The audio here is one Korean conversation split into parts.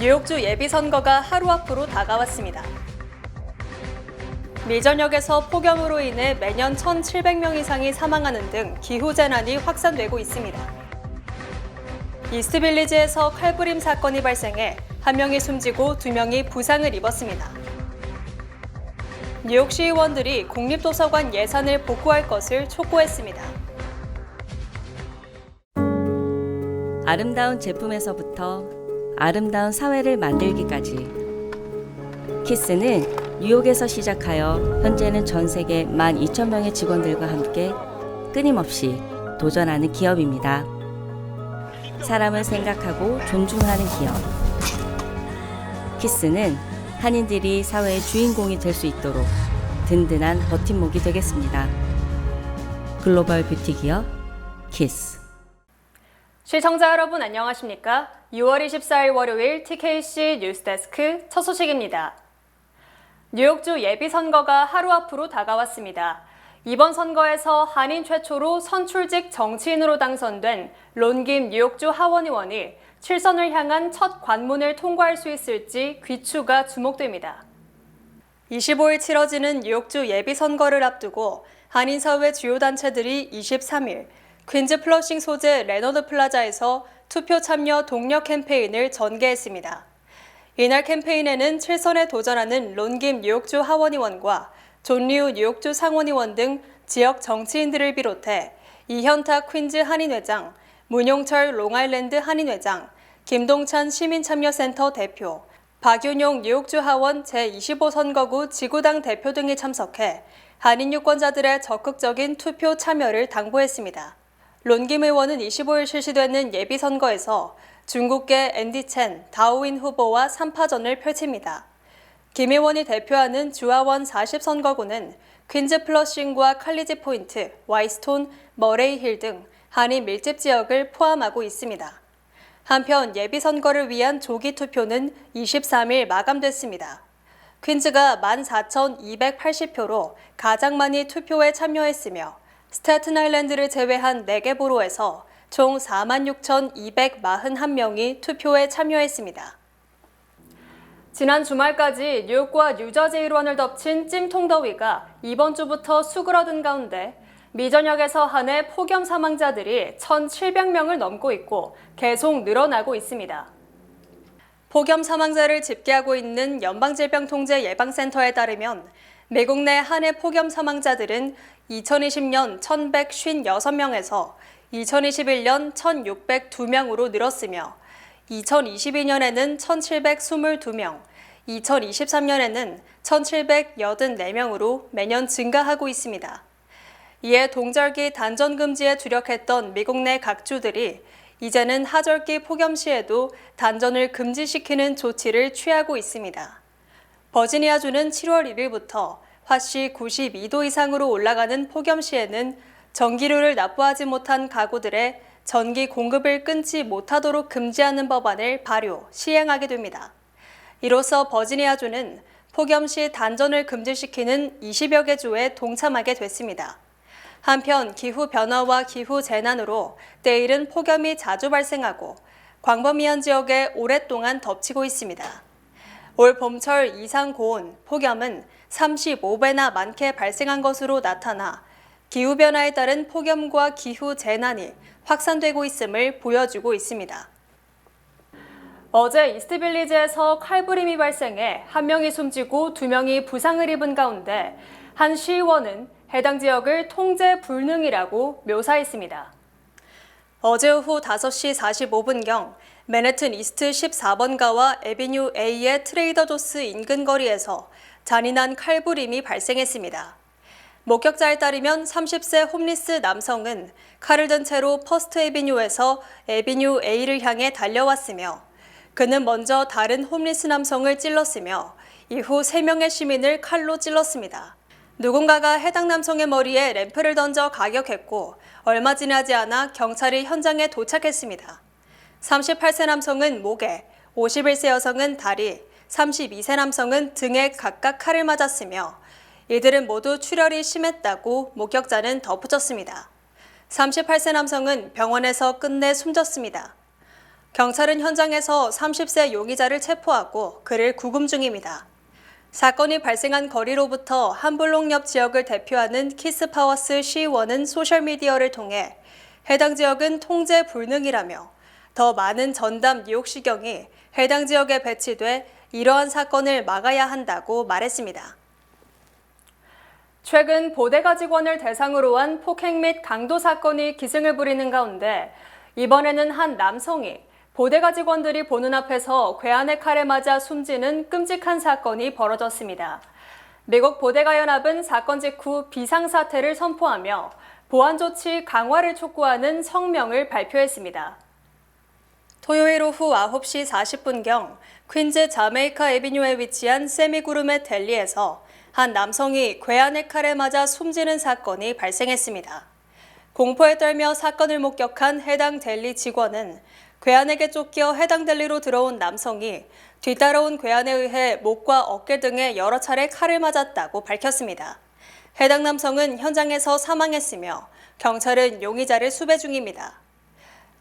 뉴욕주 예비선거가 하루 앞으로 다가왔습니다. 미 전역에서 폭염으로 인해 매년 1,700명 이상이 사망하는 등 기후재난이 확산되고 있습니다. 이스트빌리지에서 칼부림 사건이 발생해 1명이 숨지고 2명이 부상을 입었습니다. 뉴욕 시의원들이 국립도서관 예산을 복구할 것을 촉구했습니다. 아름다운 제품에서부터 아름다운 사회를 만들기까지 키스는 뉴욕에서 시작하여 현재는 전 세계 12,000명의 직원들과 함께 끊임없이 도전하는 기업입니다. 사람을 생각하고 존중하는 기업. 키스는 한인들이 사회의 주인공이 될 수 있도록 든든한 버팀목이 되겠습니다. 글로벌 뷰티 기업 키스. 시청자 여러분 안녕하십니까? 6월 24일 월요일 TKC 뉴스데스크 첫 소식입니다. 뉴욕주 예비선거가 하루 앞으로 다가왔습니다. 이번 선거에서 한인 최초로 선출직 정치인으로 당선된 론김 뉴욕주 하원의원이 7선을 향한 첫 관문을 통과할 수 있을지 귀추가 주목됩니다. 25일 치러지는 뉴욕주 예비선거를 앞두고 한인사회 주요 단체들이 23일 퀸즈 플러싱 소재 레너드 플라자에서 투표 참여 독려 캠페인을 전개했습니다. 이날 캠페인에는 7선에 도전하는 론김 뉴욕주 하원의원과 존 리우 뉴욕주 상원의원 등 지역 정치인들을 비롯해 이현탁 퀸즈 한인회장, 문용철 롱아일랜드 한인회장, 김동찬 시민참여센터 대표, 박윤용 뉴욕주 하원 제25선거구 지구당 대표 등이 참석해 한인 유권자들의 적극적인 투표 참여를 당부했습니다. 론김 의원은 25일 실시되는 예비선거에서 중국계 앤디 첸, 다오인 후보와 3파전을 펼칩니다. 김 의원이 대표하는 주하원 40선거구는 퀸즈 플러싱과 칼리지 포인트, 와이스톤, 머레이 힐 등 한인 밀집 지역을 포함하고 있습니다. 한편 예비선거를 위한 조기 투표는 23일 마감됐습니다. 퀸즈가 14,280표로 가장 많이 투표에 참여했으며 스태튼 아일랜드를 제외한 4개 보로에서 총 46,241명이 투표에 참여했습니다. 지난 주말까지 뉴욕과 뉴저지 일원을 덮친 찜통더위가 이번 주부터 수그러든 가운데 미 전역에서 한 해 폭염 사망자들이 1,700명을 넘고 있고 계속 늘어나고 있습니다. 폭염 사망자를 집계하고 있는 연방질병통제예방센터에 따르면 미국 내 한 해 폭염 사망자들은 2020년 1,156명에서 2021년 1,602명으로 늘었으며 2022년에는 1,722명, 2023년에는 1,784명으로 매년 증가하고 있습니다. 이에 동절기 단전 금지에 주력했던 미국 내 각 주들이 이제는 하절기 폭염 시에도 단전을 금지시키는 조치를 취하고 있습니다. 버지니아주는 7월 1일부터 화씨 92도 이상으로 올라가는 폭염 시에는 전기료를 납부하지 못한 가구들의 전기 공급을 끊지 못하도록 금지하는 법안을 발효, 시행하게 됩니다. 이로써 버지니아주는 폭염 시 단전을 금지시키는 20여 개 주에 동참하게 됐습니다. 한편 기후 변화와 기후 재난으로 때이른 폭염이 자주 발생하고 광범위한 지역에 오랫동안 덮치고 있습니다. 올 봄철 이상 고온, 폭염은 35배나 많게 발생한 것으로 나타나 기후변화에 따른 폭염과 기후 재난이 확산되고 있음을 보여주고 있습니다. 어제 이스트빌리지에서 칼부림이 발생해 1명이 숨지고 2명이 부상을 입은 가운데 한 시의원은 해당 지역을 통제 불능이라고 묘사했습니다. 어제 오후 5시 45분경 맨해튼 이스트 14번가와 에비뉴 A의 트레이더 조스 인근 거리에서 잔인한 칼부림이 발생했습니다. 목격자에 따르면 30세 홈리스 남성은 칼을 든 채로 퍼스트 에비뉴에서 에비뉴 A를 향해 달려왔으며 그는 먼저 다른 홈리스 남성을 찔렀으며 이후 3명의 시민을 칼로 찔렀습니다. 누군가가 해당 남성의 머리에 램프를 던져 가격했고 얼마 지나지 않아 경찰이 현장에 도착했습니다. 38세 남성은 목에, 51세 여성은 다리, 32세 남성은 등에 각각 칼을 맞았으며 이들은 모두 출혈이 심했다고 목격자는 덧붙였습니다. 38세 남성은 병원에서 끝내 숨졌습니다. 경찰은 현장에서 30세 용의자를 체포하고 그를 구금 중입니다. 사건이 발생한 거리로부터 한블록 옆 지역을 대표하는 키스파워스 시의원은 소셜미디어를 통해 해당 지역은 통제 불능이라며 더 많은 전담 뉴욕시경이 해당 지역에 배치돼 이러한 사건을 막아야 한다고 말했습니다. 최근 보데가 직원을 대상으로 한 폭행 및 강도 사건이 기승을 부리는 가운데 이번에는 한 남성이 보데가 직원들이 보는 앞에서 괴한의 칼에 맞아 숨지는 끔찍한 사건이 벌어졌습니다. 미국 보데가 연합은 사건 직후 비상사태를 선포하며 보안 조치 강화를 촉구하는 성명을 발표했습니다. 토요일 오후 9시 40분경 퀸즈 자메이카 에비뉴에 위치한 세미구르메 델리에서 한 남성이 괴한의 칼에 맞아 숨지는 사건이 발생했습니다. 공포에 떨며 사건을 목격한 해당 델리 직원은 괴한에게 쫓겨 해당 델리로 들어온 남성이 뒤따라온 괴한에 의해 목과 어깨 등에 여러 차례 칼을 맞았다고 밝혔습니다. 해당 남성은 현장에서 사망했으며 경찰은 용의자를 수배 중입니다.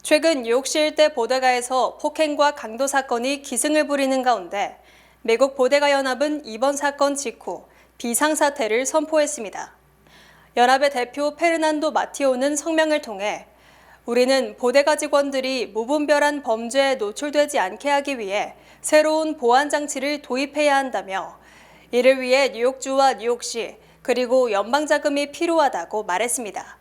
최근 뉴욕시 일대 보데가에서 폭행과 강도 사건이 기승을 부리는 가운데 미국 보데가 연합은 이번 사건 직후 비상사태를 선포했습니다. 연합의 대표 페르난도 마티오는 성명을 통해 우리는 보데가 직원들이 무분별한 범죄에 노출되지 않게 하기 위해 새로운 보안 장치를 도입해야 한다며 이를 위해 뉴욕주와 뉴욕시 그리고 연방 자금이 필요하다고 말했습니다.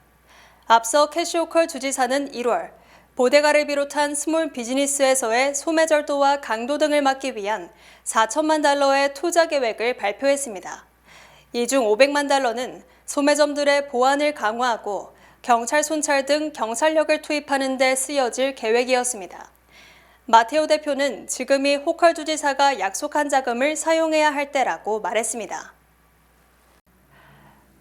앞서 캐시 호컬 주지사는 1월 보데가를 비롯한 스몰 비즈니스에서의 소매절도와 강도 등을 막기 위한 4천만 달러의 투자 계획을 발표했습니다. 이 중 500만 달러는 소매점들의 보안을 강화하고 경찰 순찰 등 경찰력을 투입하는 데 쓰여질 계획이었습니다. 마테오 대표는 지금이 호컬 주지사가 약속한 자금을 사용해야 할 때라고 말했습니다.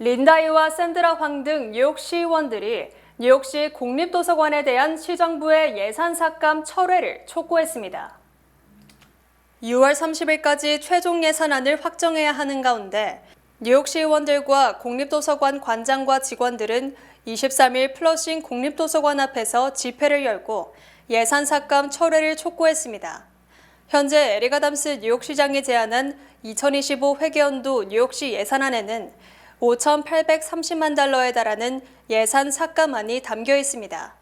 린다이와 샌드라 황 등 뉴욕 시의원들이 뉴욕시 공립도서관에 대한 시정부의 예산 삭감 철회를 촉구했습니다. 6월 30일까지 최종 예산안을 확정해야 하는 가운데 뉴욕시 의원들과 공립도서관 관장과 직원들은 23일 플러싱 공립도서관 앞에서 집회를 열고 예산 삭감 철회를 촉구했습니다. 현재 에릭 아담스 뉴욕시장이 제안한 2025 회계연도 뉴욕시 예산안에는 5,830만 달러에 달하는 예산 삭감안이 담겨 있습니다.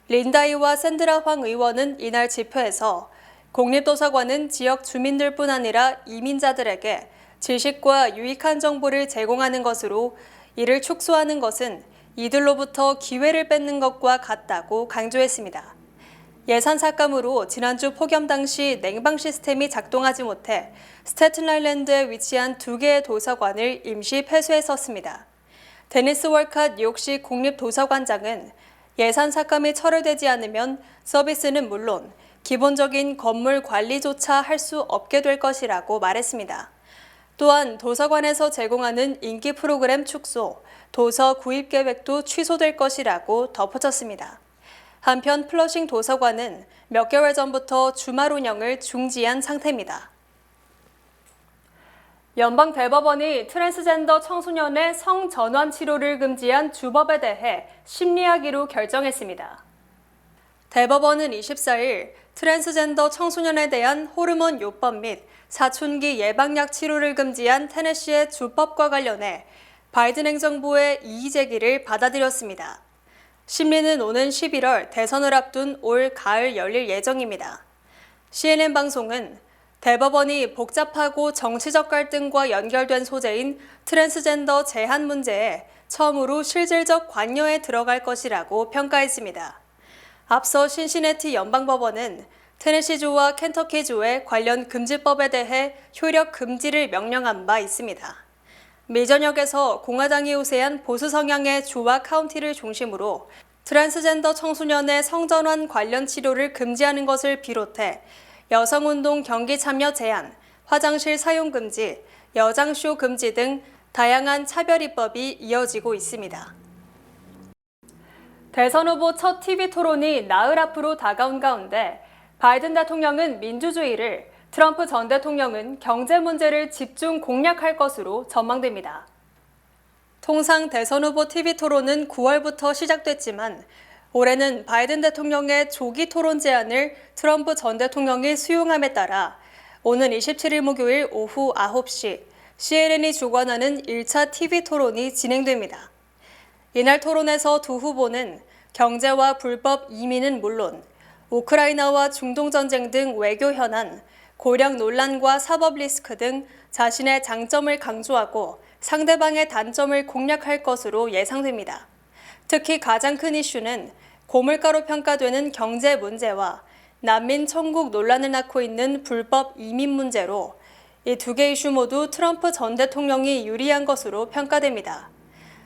린다이와 샌드라 황 의원은 이날 집회에서 공립도서관은 지역 주민들뿐 아니라 이민자들에게 지식과 유익한 정보를 제공하는 것으로 이를 축소하는 것은 이들로부터 기회를 뺏는 것과 같다고 강조했습니다. 예산 삭감으로 지난주 폭염 당시 냉방 시스템이 작동하지 못해 스태튼 아일랜드에 위치한 2개의 도서관을 임시 폐쇄했었습니다. 데니스 월캇 뉴욕시 공립도서관장은 예산 삭감이 철회되지 않으면 서비스는 물론 기본적인 건물 관리조차 할 수 없게 될 것이라고 말했습니다. 또한 도서관에서 제공하는 인기 프로그램 축소, 도서 구입 계획도 취소될 것이라고 덧붙였습니다. 한편 플러싱 도서관은 몇 개월 전부터 주말 운영을 중지한 상태입니다. 연방 대법원이 트랜스젠더 청소년의 성전환 치료를 금지한 주법에 대해 심리하기로 결정했습니다. 대법원은 24일 트랜스젠더 청소년에 대한 호르몬 요법 및 사춘기 예방약 치료를 금지한 테네시의 주법과 관련해 바이든 행정부의 이의 제기를 받아들였습니다. 심리는 오는 11월 대선을 앞둔 올 가을 열릴 예정입니다. CNN 방송은 대법원이 복잡하고 정치적 갈등과 연결된 소재인 트랜스젠더 제한 문제에 처음으로 실질적 관여에 들어갈 것이라고 평가했습니다. 앞서 신시내티 연방법원은 테네시주와 켄터키주의 관련 금지법에 대해 효력 금지를 명령한 바 있습니다. 미 전역에서 공화당이 우세한 보수 성향의 주와 카운티를 중심으로 트랜스젠더 청소년의 성전환 관련 치료를 금지하는 것을 비롯해 여성운동 경기 참여 제한, 화장실 사용 금지, 여장쇼 금지 등 다양한 차별 입법이 이어지고 있습니다. 대선 후보 첫 TV 토론이 나흘 앞으로 다가온 가운데 바이든 대통령은 민주주의를, 트럼프 전 대통령은 경제 문제를 집중 공략할 것으로 전망됩니다. 통상 대선 후보 TV 토론은 9월부터 시작됐지만 올해는 바이든 대통령의 조기 토론 제안을 트럼프 전 대통령이 수용함에 따라 오는 27일 목요일 오후 9시 CNN이 주관하는 1차 TV 토론이 진행됩니다. 이날 토론에서 두 후보는 경제와 불법 이민은 물론 우크라이나와 중동 전쟁 등 외교 현안, 고령 논란과 사법 리스크 등 자신의 장점을 강조하고 상대방의 단점을 공략할 것으로 예상됩니다. 특히 가장 큰 이슈는 고물가로 평가되는 경제 문제와 난민 청구 논란을 낳고 있는 불법 이민 문제로 이 두 개 이슈 모두 트럼프 전 대통령이 유리한 것으로 평가됩니다.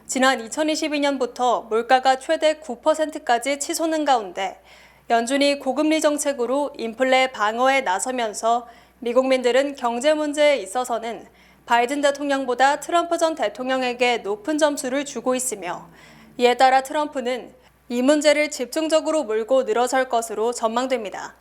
지난 2022년부터 물가가 최대 9%까지 치솟는 가운데 연준이 고금리 정책으로 인플레 방어에 나서면서 미국민들은 경제 문제에 있어서는 바이든 대통령보다 트럼프 전 대통령에게 높은 점수를 주고 있으며 이에 따라 트럼프는 이 문제를 집중적으로 몰고 늘어설 것으로 전망됩니다.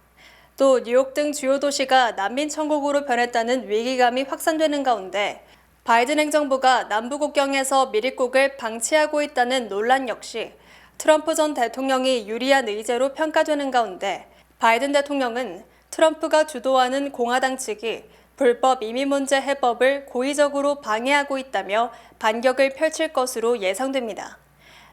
또 뉴욕 등 주요 도시가 난민 천국으로 변했다는 위기감이 확산되는 가운데 바이든 행정부가 남부 국경에서 미립국을 방치하고 있다는 논란 역시 트럼프 전 대통령이 유리한 의제로 평가되는 가운데 바이든 대통령은 트럼프가 주도하는 공화당 측이 불법 이민 문제 해법을 고의적으로 방해하고 있다며 반격을 펼칠 것으로 예상됩니다.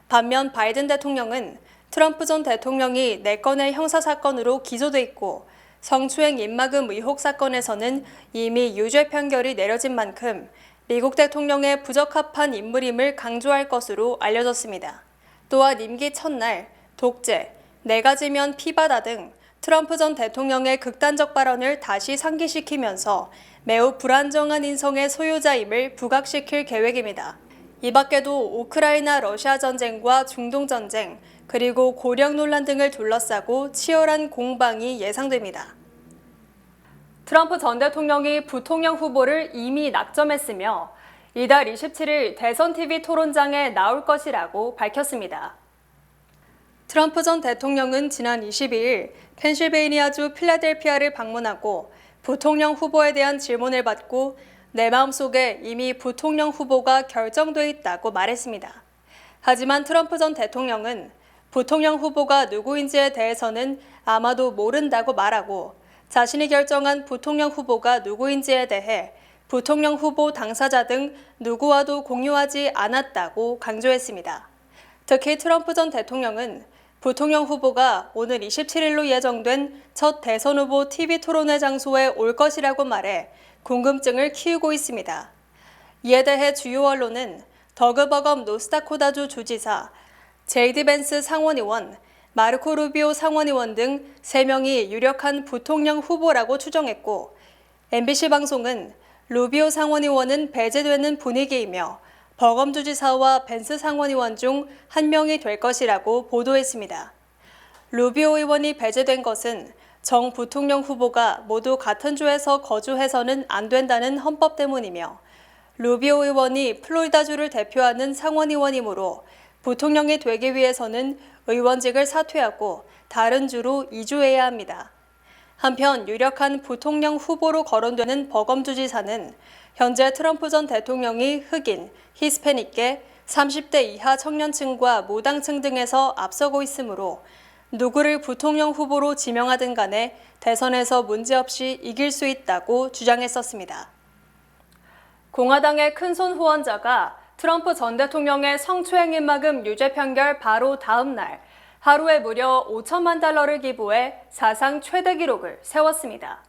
반면 바이든 대통령은 트럼프 전 대통령이 4건의 형사사건으로 기소돼 있고 성추행 입막음 의혹 사건에서는 이미 유죄 판결이 내려진 만큼 미국 대통령의 부적합한 인물임을 강조할 것으로 알려졌습니다. 또한 임기 첫날 독재, 4가지면 피바다 등 트럼프 전 대통령의 극단적 발언을 다시 상기시키면서 매우 불안정한 인성의 소유자임을 부각시킬 계획입니다. 이 밖에도 우크라이나 러시아 전쟁과 중동 전쟁, 그리고 고령 논란 등을 둘러싸고 치열한 공방이 예상됩니다. 트럼프 전 대통령이 부통령 후보를 이미 낙점했으며 이달 27일 대선 TV 토론장에 나올 것이라고 밝혔습니다. 트럼프 전 대통령은 지난 22일 펜실베이니아주 필라델피아를 방문하고 부통령 후보에 대한 질문을 받고 내 마음속에 이미 부통령 후보가 결정돼 있다고 말했습니다. 하지만 트럼프 전 대통령은 부통령 후보가 누구인지에 대해서는 아마도 모른다고 말하고 자신이 결정한 부통령 후보가 누구인지에 대해 부통령 후보 당사자 등 누구와도 공유하지 않았다고 강조했습니다. 특히 트럼프 전 대통령은 부통령 후보가 오늘 27일로 예정된 첫 대선 후보 TV 토론회 장소에 올 것이라고 말해 궁금증을 키우고 있습니다. 이에 대해 주요 언론은 더그 버검 노스다코다주 주지사, 제이디 벤스 상원의원, 마르코 루비오 상원의원 등 3명이 유력한 부통령 후보라고 추정했고 MBC 방송은 루비오 상원의원은 배제되는 분위기이며 버검 주지사와 벤스 상원의원 중 한 명이 될 것이라고 보도했습니다. 루비오 의원이 배제된 것은 정 부통령 후보가 모두 같은 주에서 거주해서는 안 된다는 헌법 때문이며 루비오 의원이 플로리다주를 대표하는 상원의원이므로 부통령이 되기 위해서는 의원직을 사퇴하고 다른 주로 이주해야 합니다. 한편 유력한 부통령 후보로 거론되는 버검 주지사는 현재 트럼프 전 대통령이 흑인, 히스패닉계, 30대 이하 청년층과 무당층 등에서 앞서고 있으므로 누구를 부통령 후보로 지명하든 간에 대선에서 문제없이 이길 수 있다고 주장했었습니다. 공화당의 큰손 후원자가 트럼프 전 대통령의 성추행 입막음 유죄 판결 바로 다음 날 하루에 무려 5천만 달러를 기부해 사상 최대 기록을 세웠습니다.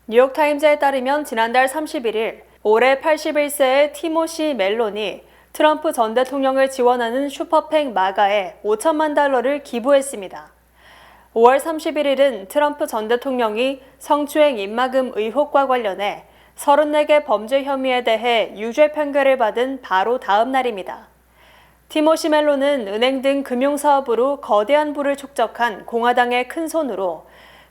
뉴욕타임즈에 따르면 지난달 31일 올해 81세의 티모시 멜론이 트럼프 전 대통령을 지원하는 슈퍼팩 마가에 5천만 달러를 기부했습니다. 5월 31일은 트럼프 전 대통령이 성추행 입막음 의혹과 관련해 34개 범죄 혐의에 대해 유죄 판결을 받은 바로 다음 날입니다. 티모시 멜론은 은행 등 금융사업으로 거대한 부를 축적한 공화당의 큰손으로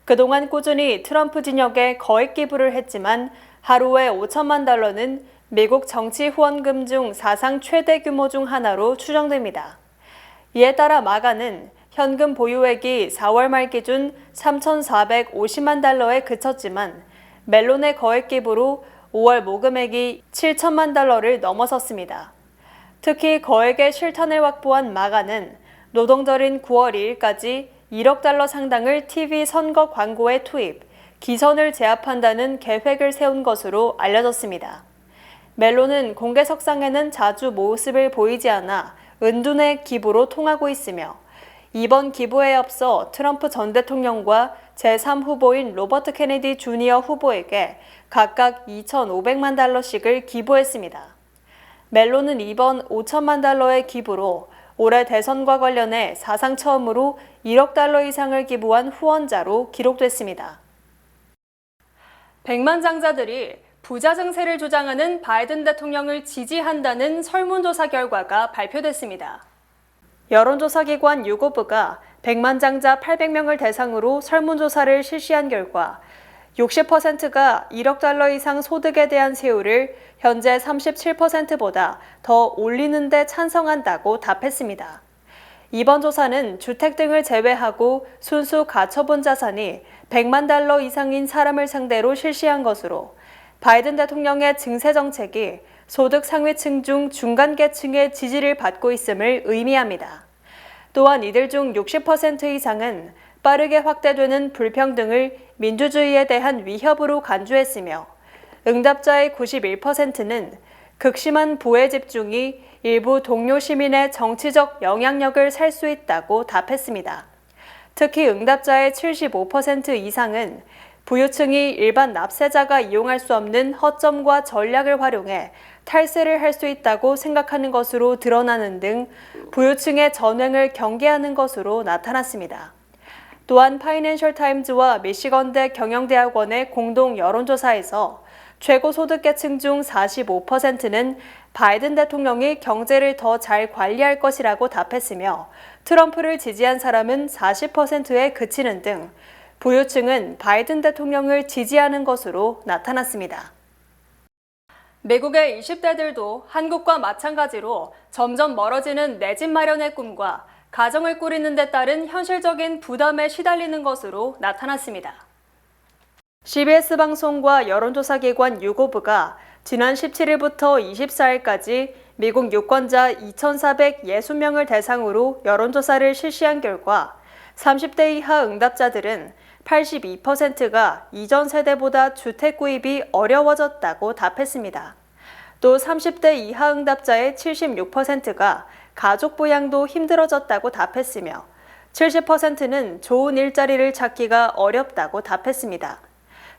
그동안 꾸준히 트럼프 진영에 거액 기부를 했지만 하루에 5천만 달러는 미국 정치 후원금 중 사상 최대 규모 중 하나로 추정됩니다. 이에 따라 마가는 현금 보유액이 4월 말 기준 3,450만 달러에 그쳤지만 멜론의 거액 기부로 5월 모금액이 7천만 달러를 넘어섰습니다. 특히 거액의 실탄을 확보한 마가는 노동절인 9월 2일까지 1억 달러 상당을 TV 선거 광고에 투입, 기선을 제압한다는 계획을 세운 것으로 알려졌습니다. 멜론은 공개석상에는 자주 모습을 보이지 않아 은둔의 기부로 통하고 있으며 이번 기부에 앞서 트럼프 전 대통령과 제3후보인 로버트 케네디 주니어 후보에게 각각 2,500만 달러씩을 기부했습니다. 멜론은 이번 5천만 달러의 기부로 올해 대선과 관련해 사상 처음으로 1억 달러 이상을 기부한 후원자로 기록됐습니다. 백만장자들이 부자 증세를 주장하는 바이든 대통령을 지지한다는 설문조사 결과가 발표됐습니다. 여론조사기관 유고브가 백만장자 800명을 대상으로 설문조사를 실시한 결과 60%가 1억 달러 이상 소득에 대한 세율을 현재 37%보다 더 올리는 데 찬성한다고 답했습니다. 이번 조사는 주택 등을 제외하고 순수 가처분 자산이 100만 달러 이상인 사람을 상대로 실시한 것으로 바이든 대통령의 증세 정책이 소득 상위층 중 중간 계층의 지지를 받고 있음을 의미합니다. 또한 이들 중 60% 이상은 빠르게 확대되는 불평등을 민주주의에 대한 위협으로 간주했으며 응답자의 91%는 극심한 부의 집중이 일부 동료 시민의 정치적 영향력을 살 수 있다고 답했습니다. 특히 응답자의 75% 이상은 부유층이 일반 납세자가 이용할 수 없는 허점과 전략을 활용해 탈세를 할 수 있다고 생각하는 것으로 드러나는 등 부유층의 전횡을 경계하는 것으로 나타났습니다. 또한 파이낸셜 타임즈와 미시건대 경영대학원의 공동 여론조사에서 최고소득계층 중 45%는 바이든 대통령이 경제를 더 잘 관리할 것이라고 답했으며 트럼프를 지지한 사람은 40%에 그치는 등 부유층은 바이든 대통령을 지지하는 것으로 나타났습니다. 미국의 20대들도 한국과 마찬가지로 점점 멀어지는 내 집 마련의 꿈과 가정을 꾸리는 데 따른 현실적인 부담에 시달리는 것으로 나타났습니다. CBS 방송과 여론조사기관 유고브가 지난 17일부터 24일까지 미국 유권자 2,460명을 대상으로 여론조사를 실시한 결과 30대 이하 응답자들은 82%가 이전 세대보다 주택 구입이 어려워졌다고 답했습니다. 또 30대 이하 응답자의 76%가 가족 부양도 힘들어졌다고 답했으며 70%는 좋은 일자리를 찾기가 어렵다고 답했습니다.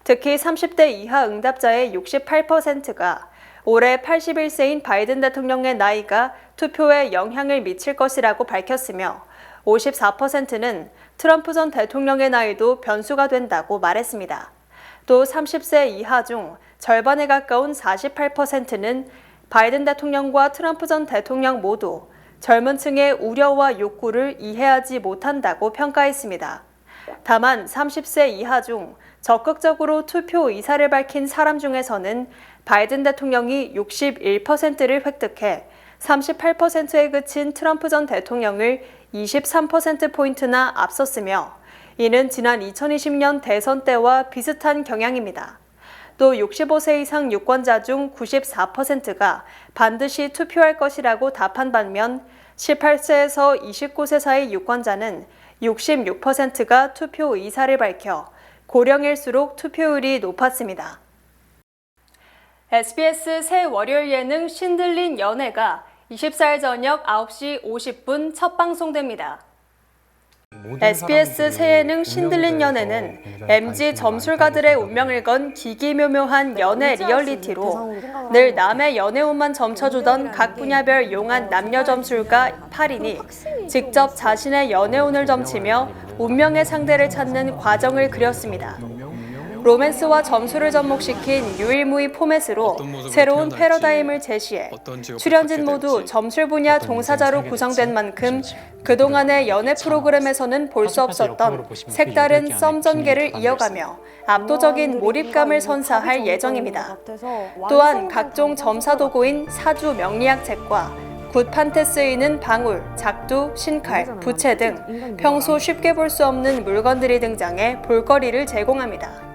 특히 30대 이하 응답자의 68%가 올해 81세인 바이든 대통령의 나이가 투표에 영향을 미칠 것이라고 밝혔으며 54%는 트럼프 전 대통령의 나이도 변수가 된다고 말했습니다. 또 30세 이하 중 절반에 가까운 48%는 바이든 대통령과 트럼프 전 대통령 모두 젊은 층의 우려와 욕구를 이해하지 못한다고 평가했습니다. 다만 30세 이하 중 적극적으로 투표 의사를 밝힌 사람 중에서는 바이든 대통령이 61%를 획득해 38%에 그친 트럼프 전 대통령을 23%포인트나 앞섰으며 이는 지난 2020년 대선 때와 비슷한 경향입니다. 또 65세 이상 유권자 중 94%가 반드시 투표할 것이라고 답한 반면 18세에서 29세 사이 유권자는 66%가 투표 의사를 밝혀 고령일수록 투표율이 높았습니다. SBS 새 월요일 예능 신들린 연애가 24일 저녁 9시 50분 첫 방송됩니다. SBS 새 예능 신들린 연애는 MZ 점술가들의 운명을 건 기기묘묘한 연애 리얼리티로 늘 남의 연애운만 점쳐주던 각 분야별 용한 남녀 점술가 8인이 직접 자신의 연애운을 점치며 운명의 상대를 찾는 과정을 그렸습니다. 로맨스와 점수를 접목시킨 유일무이 포맷으로 새로운 패러다임을 제시해 출연진 모두 점술 분야 종사자로 구성된 만큼 그동안의 연애 프로그램에서는 볼 수 없었던 색다른 썸 전개를 이어가며 압도적인 몰입감을 선사할 예정입니다. 또한 각종 점사 도구인 사주 명리학 책과 굿판테 쓰이는 방울, 작두, 신칼, 부채 등 평소 쉽게 볼 수 없는 물건들이 등장해 볼거리를 제공합니다.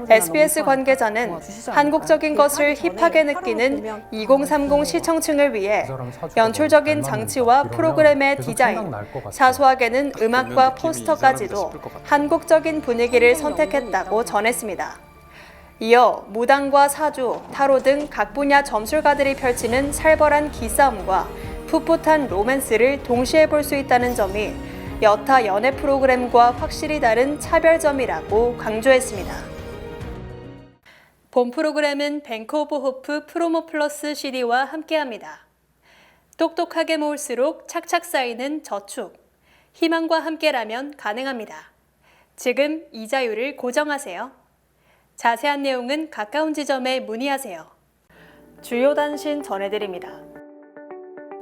SBS 관계자는 한국적인 것을 힙하게 느끼는 2030 시청층을 위해 연출적인 장치와 프로그램의 디자인, 사소하게는 음악과 포스터까지도 한국적인 분위기를 선택했다고 전했습니다. 이어 무당과 사주, 타로 등 각 분야 점술가들이 펼치는 살벌한 기싸움과 풋풋한 로맨스를 동시에 볼 수 있다는 점이 여타 연애 프로그램과 확실히 다른 차별점이라고 강조했습니다. 본 프로그램은 뱅크 오브 호프 프로모 플러스 CD와 함께합니다. 똑똑하게 모을수록 착착 쌓이는 저축. 희망과 함께라면 가능합니다. 지금 이자율을 고정하세요. 자세한 내용은 가까운 지점에 문의하세요. 주요 단신 전해드립니다.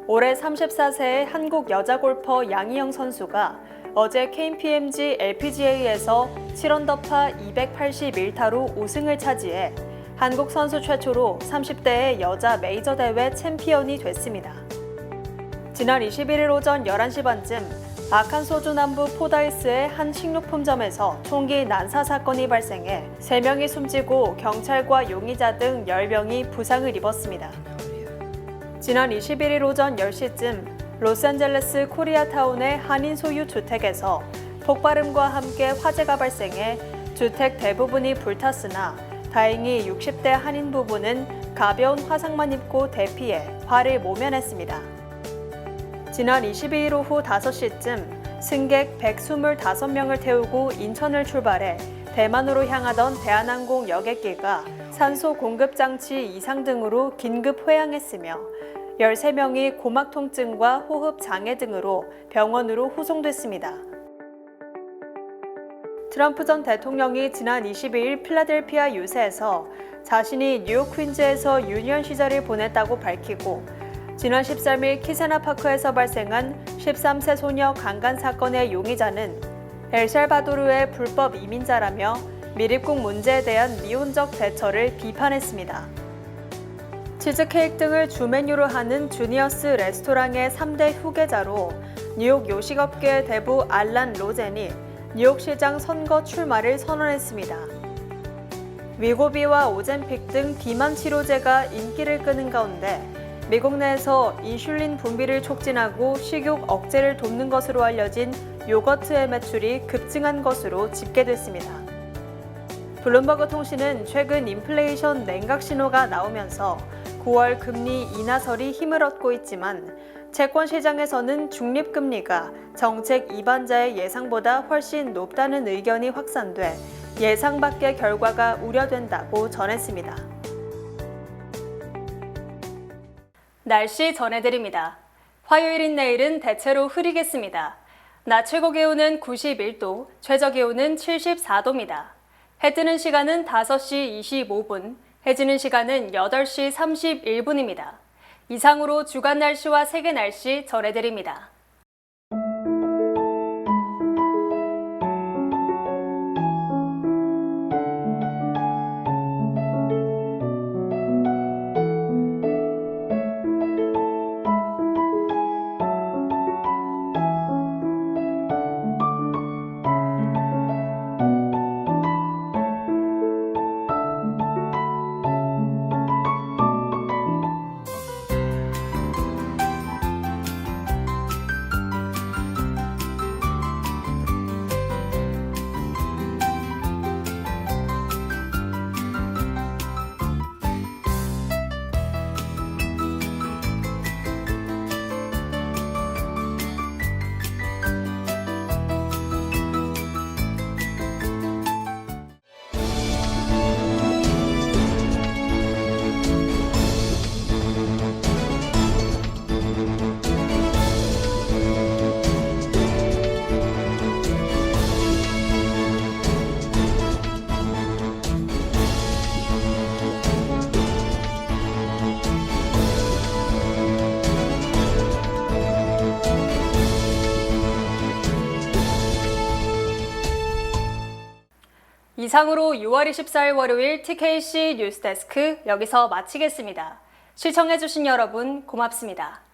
올해 34세의 한국 여자 골퍼 양희영 선수가 어제 KPMG LPGA에서 7언더파 281타로 우승을 차지해 한국 선수 최초로 30대의 여자 메이저 대회 챔피언이 됐습니다. 지난 21일 오전 11시 반쯤 아칸소주 남부 포다이스의 한 식료품점에서 총기 난사 사건이 발생해 3명이 숨지고 경찰과 용의자 등 10명이 부상을 입었습니다. 지난 21일 오전 10시쯤 로스앤젤레스 코리아타운의 한인 소유 주택에서 폭발음과 함께 화재가 발생해 주택 대부분이 불탔으나 다행히 60대 한인 부부는 가벼운 화상만 입고 대피해 화를 모면했습니다. 지난 22일 오후 5시쯤 승객 125명을 태우고 인천을 출발해 대만으로 향하던 대한항공 여객기가 산소 공급 장치 이상 등으로 긴급 회항했으며 13명이 고막 통증과 호흡 장애 등으로 병원으로 후송됐습니다. 트럼프 전 대통령이 지난 22일 필라델피아 유세에서 자신이 뉴욕 퀸즈에서 유니언 시절을 보냈다고 밝히고 지난 13일 키세나 파크에서 발생한 13세 소녀 강간 사건의 용의자는 엘살바도르의 불법 이민자라며 미립국 문제에 대한 미온적 대처를 비판했습니다. 치즈케이크 등을 주 메뉴로 하는 주니어스 레스토랑의 3대 후계자로 뉴욕 요식업계의 대부 알란 로젠이 뉴욕시장 선거 출마를 선언했습니다. 위고비와 오젬픽 등 비만 치료제가 인기를 끄는 가운데 미국 내에서 인슐린 분비를 촉진하고 식욕 억제를 돕는 것으로 알려진 요거트의 매출이 급증한 것으로 집계됐습니다. 블룸버그 통신은 최근 인플레이션 냉각 신호가 나오면서 9월 금리 인하설이 힘을 얻고 있지만 채권 시장에서는 중립금리가 정책 이반자의 예상보다 훨씬 높다는 의견이 확산돼 예상 밖의 결과가 우려된다고 전했습니다. 날씨 전해드립니다. 화요일인 내일은 대체로 흐리겠습니다. 낮 최고 기온은 91도, 최저 기온은 74도입니다. 해 뜨는 시간은 5시 25분, 해 지는 시간은 8시 31분입니다. 이상으로 주간 날씨와 세계 날씨 전해드립니다. 이상으로 6월 24일 월요일 TKC 뉴스데스크 여기서 마치겠습니다. 시청해주신 여러분 고맙습니다.